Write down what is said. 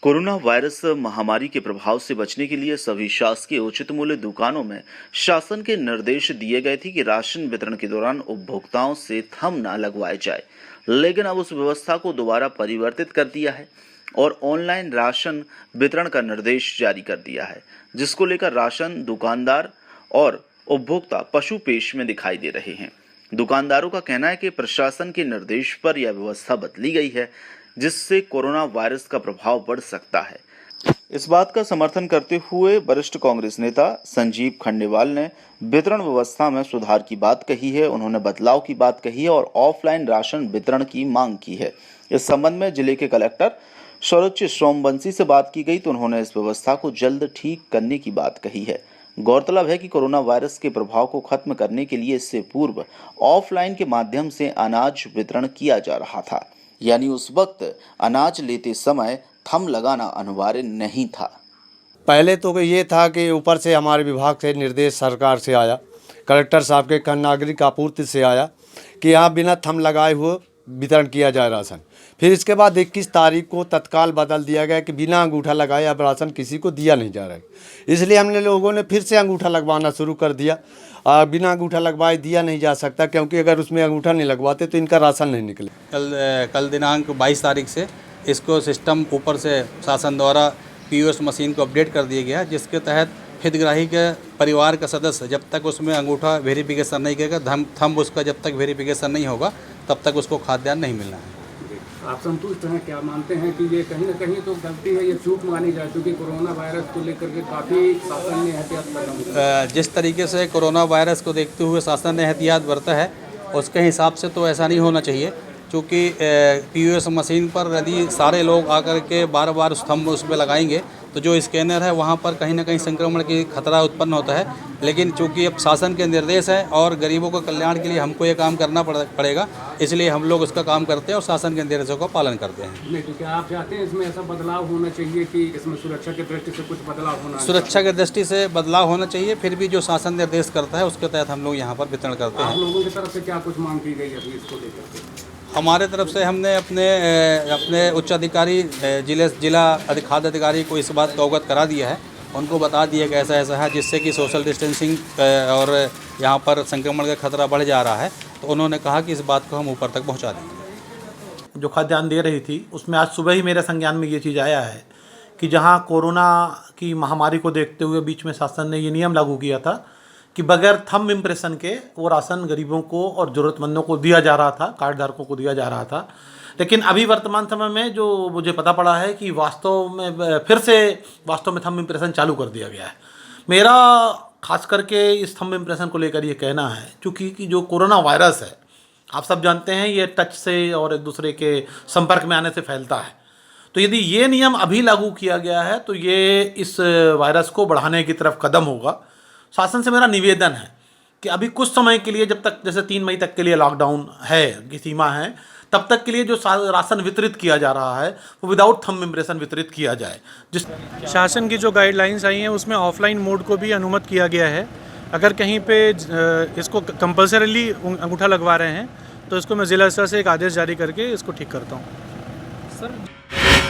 Corona virus महामारी के प्रभाव से बचने के लिए सभी शासकीय उचित मूल्य दुकानों में शासन के निर्देश दिए गए थे कि राशन वितरण के दौरान उपभोक्ताओं से थंब न लगवाए जाए, लेकिन अब उस व्यवस्था को दोबारा परिवर्तित कर दिया है और ऑनलाइन राशन वितरण का निर्देश जारी कर दिया है, जिसको लेकर राशन दुकानदार और उपभोक्ता पशुपेश में दिखाई दे रहे हैं। दुकानदारों का कहना है कि प्रशासन के निर्देश पर यह व्यवस्था बदली गई है, जिससे कोरोना वायरस का प्रभाव बढ़ सकता है। इस बात का समर्थन करते हुए वरिष्ठ कांग्रेस नेता संजीव खंडेवाल ने वितरण व्यवस्था में सुधार की बात कही है। उन्होंने बदलाव की बात कही है और ऑफलाइन राशन वितरण की मांग की है। इस संबंध में जिले के कलेक्टर सौरच सोमवंशी से बात की गई तो उन्होंने इस व्यवस्था को जल्द ठीक करने की बात कही है। गौरतलब है कि कोरोना वायरस के प्रभाव को खत्म करने के लिए इससे पूर्व ऑफलाइन के माध्यम से अनाज वितरण किया जा रहा था, यानी उस वक्त अनाज लेते समय थंब लगाना अनिवार्य नहीं था। पहले तो ये था कि ऊपर से हमारे विभाग से निर्देश सरकार से आया, कलेक्टर साहब के नागरिक आपूर्ति से आया कि यहाँ बिना थंब लगाए हुए वितरण किया जाए राशन। फिर इसके बाद 21 तारीख को तत्काल बदल दिया गया कि बिना अंगूठा लगाए अब राशन किसी को दिया नहीं जा रहा है। इसलिए हमने लोगों ने फिर से अंगूठा लगवाना शुरू कर दिया। बिना अंगूठा लगवाए दिया नहीं जा सकता, क्योंकि अगर उसमें अंगूठा नहीं लगवाते तो इनका राशन नहीं निकले। कल दिनांक 22 तारीख से इसको सिस्टम ऊपर से शासन द्वारा POS मशीन को अपडेट कर दिया गया, जिसके तहत हितग्राही के परिवार का सदस्य जब तक उसमें अंगूठा वेरिफिकेशन नहीं करेगा, थंब उसका जब तक वेरिफिकेशन नहीं होगा तब तक उसको खाद्यान्न नहीं मिलना है। आप संतुष्ट हैं? क्या मानते हैं कि ये कहीं ना कहीं तो गलती है, ये चूक मानी जाए, क्योंकि कोरोना वायरस को लेकर के काफ़ी शासन ने एहतियात बरता? जिस तरीके से कोरोना वायरस को देखते हुए शासन ने एहतियात बरता है, उसके हिसाब से तो ऐसा नहीं होना चाहिए, क्योंकि POS मशीन पर यदि सारे लोग आकर के बार बार स्तंभ उसमें लगाएंगे तो जो स्कैनर है वहाँ पर कहीं ना कहीं संक्रमण की खतरा उत्पन्न होता है। लेकिन चूँकि अब शासन के निर्देश है और गरीबों के कल्याण के लिए हमको ये काम करना पड़ेगा, इसलिए हम लोग उसका काम करते हैं और शासन के निर्देशों का पालन करते हैं। नहीं तो क्या आप चाहते हैं इसमें ऐसा बदलाव होना चाहिए कि इसमें सुरक्षा की दृष्टि से कुछ बदलाव होना? सुरक्षा की दृष्टि से बदलाव होना चाहिए, फिर भी जो शासन निर्देश करता है उसके तहत हम लोग यहाँ पर वितरण करते हैं। आप लोगों की तरफ से क्या कुछ मांग की गई अभी इसको लेकर के? हमारे तरफ से हमने अपने उच्च अधिकारी जिला खाद्य अधिकारी को इस बात का अवगत करा दिया है। उनको बता दिया कि ऐसा ऐसा है, जिससे कि सोशल डिस्टेंसिंग और यहाँ पर संक्रमण का खतरा बढ़ जा रहा है, तो उन्होंने कहा कि इस बात को हम ऊपर तक पहुँचा देंगे। जो खाद्यान्न दे रही थी उसमें आज सुबह ही मेरे संज्ञान में ये चीज़ आया है कि जहाँ कोरोना की महामारी को देखते हुए बीच में शासन ने ये नियम लागू किया था कि बगैर थंब इम्प्रेशन के वो राशन गरीबों को और ज़रूरतमंदों को दिया जा रहा था, कार्डधारकों को दिया जा रहा था। लेकिन अभी वर्तमान समय में जो मुझे पता पड़ा है कि वास्तव में थंब इम्प्रेशन चालू कर दिया गया है। मेरा खास करके इस थंब इम्प्रेशन को लेकर ये कहना है, चूँकि जो कोरोना वायरस है आप सब जानते हैं ये टच से और एक दूसरे के संपर्क में आने से फैलता है। तो यदि ये नियम अभी लागू किया गया है तो ये इस वायरस को बढ़ाने की तरफ कदम होगा। शासन से मेरा निवेदन है कि अभी कुछ समय के लिए, जब तक जैसे 3 मई तक के लिए लॉकडाउन है की सीमा है, तब तक के लिए जो राशन वितरित किया जा रहा है वो विदाउट थंब इम्प्रेशन वितरित किया जाए। जिस शासन की जो गाइडलाइंस आई हैं उसमें ऑफलाइन मोड को भी अनुमत किया गया है। अगर कहीं पे इसको कंपल्सरीली अंगूठा लगवा रहे हैं तो इसको मैं ज़िला स्तर से एक आदेश जारी करके इसको ठीक करता हूँ। सर,